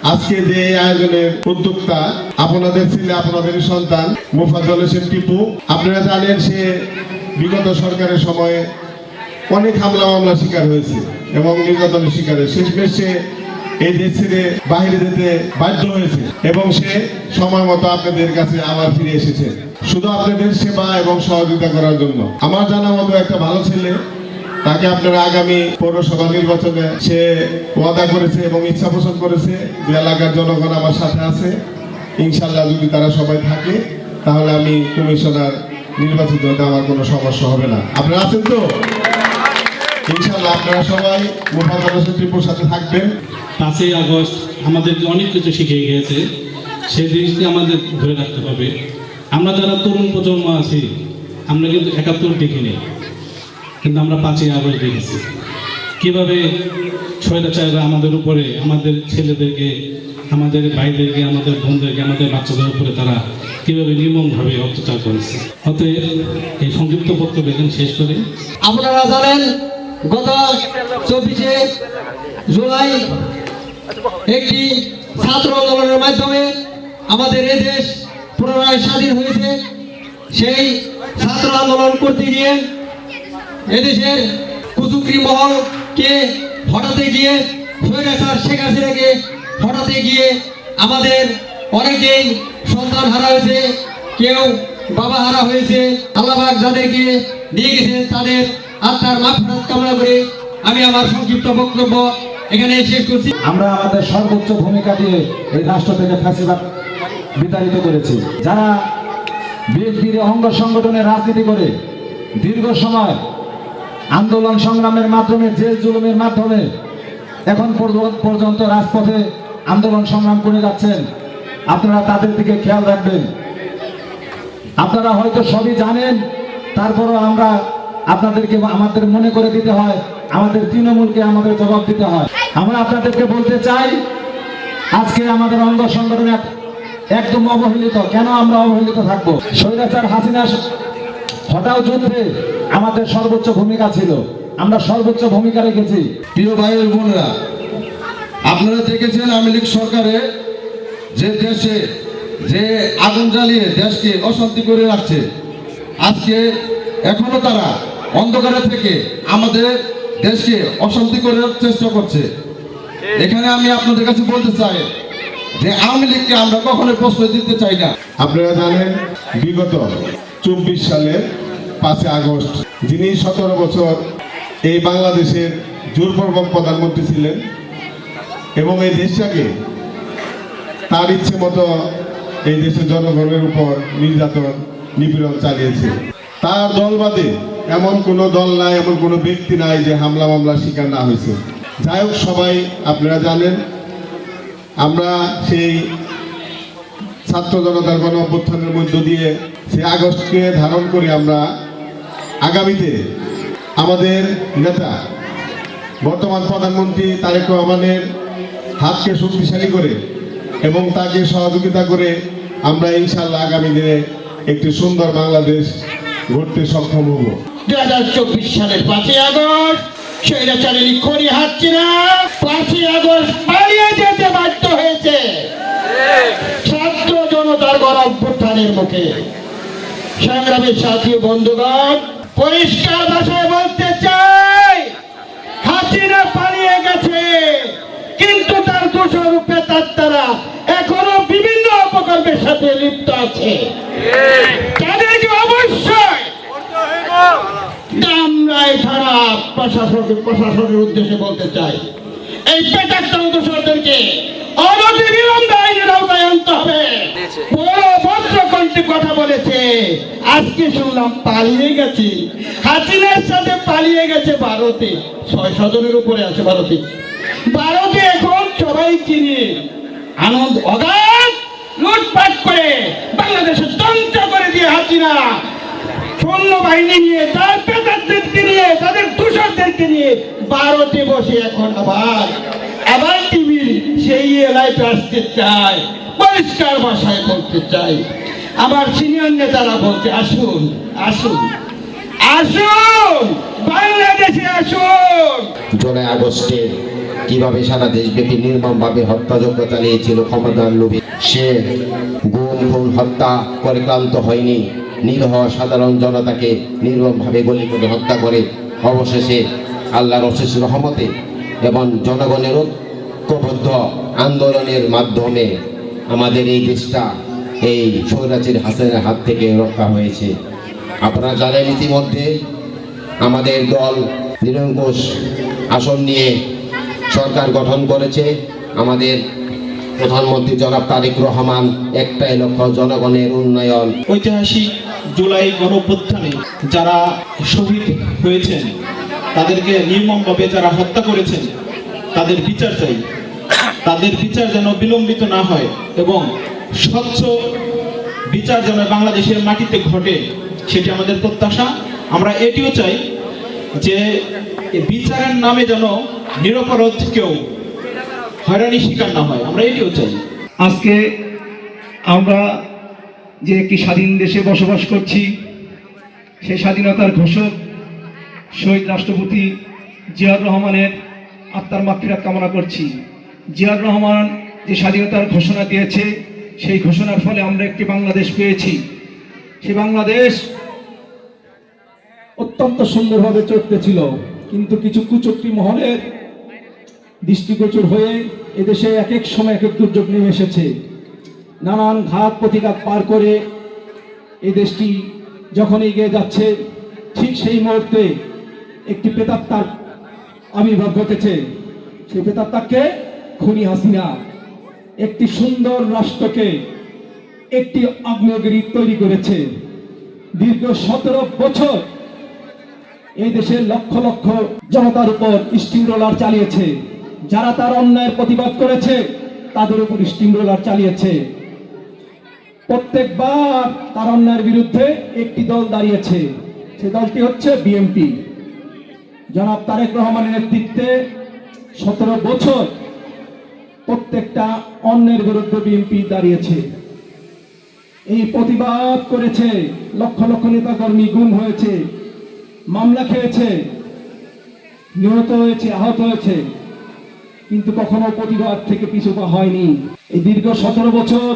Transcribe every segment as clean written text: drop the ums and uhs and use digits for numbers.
আজকে যে আয়োজনের উদ্যোক্তা আপনাদের ছেলে, আপনাদের সন্তান মোফাজ্জল হোসেন টিপু। আপনারা জানেন সে বিগত সরকারের সময়ে অনেক হামলা মামলা শিকার হয়েছে এবং নির্যাতনের শিকার হয়েছে। শেষমেশ সে এই দেশ ছেড়ে বাহিরে যেতে বাধ্য হয়েছে এবং সে সময় মতো আপনাদের কাছে আবার ফিরে এসেছে শুধু আপনাদের সেবা এবং সহযোগিতা করার জন্য। আমার জানা মতো একটা ভালো ছেলে, তাকে আপনারা আগামী পৌরসভা নির্বাচনে সে ওয়াদা করেছে এবং ইচ্ছা পোষণ করেছে যে এলাকার জনগণ আমার সাথে আছে, ইনশাল্লাহ যদি তারা সবাই থাকে তাহলে আমি কমিশনার নির্বাচিত হতে আমার কোনো সমস্যা হবে না। আপনারা আছেন তো? ইনশাল্লাহ আপনারা সবাই মোফাজ্জল হোসেন টিপুর সাথে থাকবেন। 5ই আগস্ট আমাদের অনেক কিছু শিখিয়ে গিয়েছে, সেই জিনিসটি আমাদের ধরে রাখতে হবে। আমরা যারা তরুণ প্রজন্ম আছি, আমরা কিন্তু 71 দেখিনি, কিন্তু আমরা 5ই আগস্ট দেখেছি কীভাবে স্বৈরাচারীরা আমাদের উপরে, আমাদের ছেলেদেরকে, আমাদের ভাইদেরকে, আমাদের বোনদেরকে, আমাদের বাচ্চাদের উপরে তারা কীভাবে নির্মমভাবে অত্যাচার করেছে। অতএব এই সংযুক্ত বক্তব্য এখানে শেষ করে, আপনারা জানেন গত 24শে জুলাই একটি ছাত্র আন্দোলনের মাধ্যমে আমাদের এই দেশ পুনরায় স্বাধীন হয়েছে। সেই ছাত্র আন্দোলন করতে গিয়ে এদেশের কুচুকরি মহলকে হটাতে গিয়ে, স্বৈরাচার শেখ হাসিনাকে হটাতে গিয়ে আমাদের অনেকেই সন্তান হারা হয়েছে, কেউ বাবা হারা হয়েছে। আল্লাহ পাক যাদেরকে নিয়ে গেছে তাদের আত্মার মাগফিরাত কামনা করে আমি আমার সংক্ষিপ্ত বক্তব্য এখানে শেষ করছি। আমরা আমাদের সর্বোচ্চ ভূমিকা দিয়ে এই রাষ্ট্র থেকে ফ্যাসিবাদ বিতাড়িত করেছি। যারা বিএনপির অঙ্গ সংগঠনের রাজনীতি করে দীর্ঘ সময় আন্দোলন সংগ্রামের মাধ্যমে, জেল জুলুমের মাধ্যমে এখন পর্যন্ত রাজপথে আন্দোলন সংগ্রাম করে যাচ্ছেন, আপনারা তাদের দিকে খেয়াল রাখবেন। আপনারা হয়তো সবই জানেন, তারপরও আমরা আপনাদেরকে আমাদের মনে করে দিতে হয়, আমাদের তৃণমূলকে আমাদের জবাব দিতে হয়। আমরা আপনাদেরকে বলতে চাই, আজকে আমাদের অঙ্গ সংগঠন একদম অবহেলিত। কেন আমরা অবহেলিত থাকবো? স্বৈরাচার হাসিনা হটাও যুদ্ধে আমাদের সর্বোচ্চ ভূমিকা ছিল, আমরা সর্বোচ্চ ভূমিকা রেখেছি। প্রিয় ভাই ও বোনেরা, আপনারা দেখেছেন আওয়ামী লীগ সরকারে যে দেশে যে আগুন জ্বালিয়ে দেশকে অশান্তি করে রাখছে, আজকে এখনো তারা অন্ধকারে থেকে আমাদের দেশকে অশান্তি করার চেষ্টা করছে। এখানে আমি আপনাদের কাছে বলতে চাই যে আওয়ামী লীগকে আমরা কখনোই প্রশ্রয় দিতে চাই না। আপনারা জানেন বিগত 24 সালের 5ই আগস্ট যিনি 17 বছর এই বাংলাদেশের জোরপূর্বক প্রধানমন্ত্রী ছিলেন এবং এই দেশটাকে তার ইচ্ছে মতো এই দেশের জনগণের উপর নির্যাতন নিপীড়ন চালিয়েছে। তার দল বাদে এমন কোনো দল নাই, এমন কোনো ব্যক্তি নাই যে হামলা মামলার শিকার না হয়েছে। যাই হোক, সবাই আপনারা জানেন আমরা সেই ছাত্র জনতার গণ অভ্যুত্থানের মধ্য দিয়ে সেই আগস্টকে ধারণ করে আমরা আগামীতে আমাদের নেতা বর্তমান প্রধানমন্ত্রী তারেক রহমানের হাতকে শক্তিশালী করে এবং তাকে সহযোগিতা করে আমরা ইনশাল্লাহ আগামী দিনে একটি সুন্দর বাংলাদেশ গড়তে সক্ষম হব। 2024 সালের 5ই আগস্ট স্বৈরাচারী খড়ি হাসিনা 5ই আগস্ট পালিয়ে যেতে বাধ্য হয়েছে ছাত্র জনতার গণ অভ্যুত্থানের মুখে। সংগ্রামের সাথী বন্ধুগণ, পরিষ্কার ভাষায় বলতে চাই, হাসিনা পালিয়ে গেছে, কিন্তু তার দোষর প্রেতাত্মারা এখনো বিভিন্ন অপকর্মের সাথে লিপ্ত আছে। তাদেরকে অবশ্যই দামরাই থানা প্রশাসনের উদ্দেশ্যে বলতে চাই, এই প্রেতাত্মা দোষরদেরকে অনতিবিলম্বে আইনের আওতায় আনতে হবে। বড় ভদ্রকণ্ঠে কথা বলেছে, আজকে শুনলাম পালিয়ে গেছে, হাসিনার সাথে পালিয়ে গেছে ভারতে। 600 জনের উপরে আছে ভারতে। ভারতে এখন সবাই কিনে আনন্দ অগাধ লুটপাট করে বাংলাদেশে ধ্বংস করে দিয়ে হাসিনা সৈন্যবাহিনী নিয়ে, তার পেতারদেরকে নিয়ে, তাদের দূষরদেরকে নিয়ে ভারতে বসে এখন আবার টিভির সেই লাইফে আসতে চায়। পরিষ্কার ভাষায় বলতে চাই, আমার সিনিয়র নেতারা বলছে, আসুন আসুন আসুন, বাংলাদেশে আসুন। জুলাই আগস্টে কিভাবে সারা দেশব্যাপী নির্মমভাবে হত্যাযজ্ঞ চালিয়েছিল ক্ষমতার লোভে। সে গুম খুন হত্যা করে ক্লান্ত হয়নি, নিরীহ সাধারণ জনতাকে নির্মমভাবে গুলি করে হত্যা করে অবশেষে আল্লাহর অশেষ রহমতে এবং জনগণের ঐক্যবদ্ধ আন্দোলনের মাধ্যমে আমাদের এই দেশটা এই স্বৈরাচারী হাসিনার হাত থেকে রক্ষা হয়েছে। আপনারা জানেন ইতিমধ্যে আমাদের দল নিরঙ্কুশ আসন নিয়ে সরকার গঠন করেছে। আমাদের প্রধানমন্ত্রী জনাব তারেক রহমান একটাই লক্ষ্য, জনগণের উন্নয়ন। ঐতিহাসিক জুলাই গণঅভ্যুত্থানে যারা শহীদ হয়েছেন, তাদেরকে নির্মমভাবে যারা হত্যা করেছেন, তাদের বিচার চাই। তাদের বিচার যেন বিলম্বিত না হয় এবং স্বচ্ছ বিচার যেন বাংলাদেশের মাটিতে ঘটে, সেটি আমাদের প্রত্যাশা। আমরা এটিও চাই যে বিচারের নামে যেন নিরপরাধ কেউ হয়রানির শিকার না হয়, আমরা এটিও চাই। আজকে আমরা যে একটি স্বাধীন দেশে বসবাস করছি, সেই স্বাধীনতার ঘোষক শহীদ রাষ্ট্রপতি জিয়াউর রহমানের আত্মার মাগফিরাত কামনা করছি। জিয়াউর রহমান যে স্বাধীনতার ঘোষণা দিয়েছে, সেই ঘোষণার ফলে আমরা একটি বাংলাদেশ পেয়েছি। সেই বাংলাদেশ অত্যন্ত সুন্দরভাবে চলতেছিল, কিন্তু কিছু কুচক্রী মহলের দৃষ্টিগোচর হয়ে এদেশে এক এক সময় এক এক দুর্যোগ নেমে এসেছে। নানান ঘাত প্রতিঘাত পার করে এই দেশটি যখন এগিয়ে যাচ্ছে, ঠিক সেই মুহূর্তে একটি প্রেতাত্মার আবির্ভাব ঘটেছে। সেই প্রেতাত্মাকে খুনি হাসিনা একটি সুন্দর রাষ্ট্রকে একটি আগ্নেয়গিরি তৈরি করেছে। দীর্ঘ 17 বছর এই দেশের লক্ষ লক্ষ জনতার উপর স্টিম রোলার চালিয়েছে। যারা তার অন্যায়ের প্রতিবাদ করেছে, তাদের উপর স্টিম রোলার চালিয়েছে। প্রত্যেকবার তার অন্যায়ের বিরুদ্ধে একটি দল দাঁড়িয়েছে, সেই দলটি হচ্ছে বিএনপি। জনাব তারেক রহমানের নেতৃত্বে 17 বছর প্রত্যেকটা অন্যের বিরুদ্ধে বিএনপি দাঁড়িয়েছে, এই প্রতিবাদ করেছে। লক্ষ লক্ষ নেতা কর্মী গুম হয়েছে, মামলা খেয়েছে, নিহত হয়েছে, আহত হয়েছে, কিন্তু কখনো প্রতিবাদ থেকে পিছু পা হয়নি। এই দীর্ঘ 17 বছর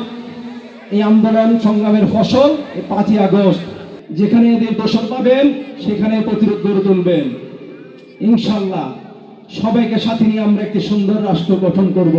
এই আন্দোলন সংগ্রামের ফসল এই 5ই আগস্ট। যেখানে এদের দোষর পাবেন, সেখানে প্রতিরোধ গড়ে তুলবেন। ইনশাল্লাহ সবাইকে সাথে নিয়ে আমরা একটি সুন্দর রাষ্ট্র গঠন করব।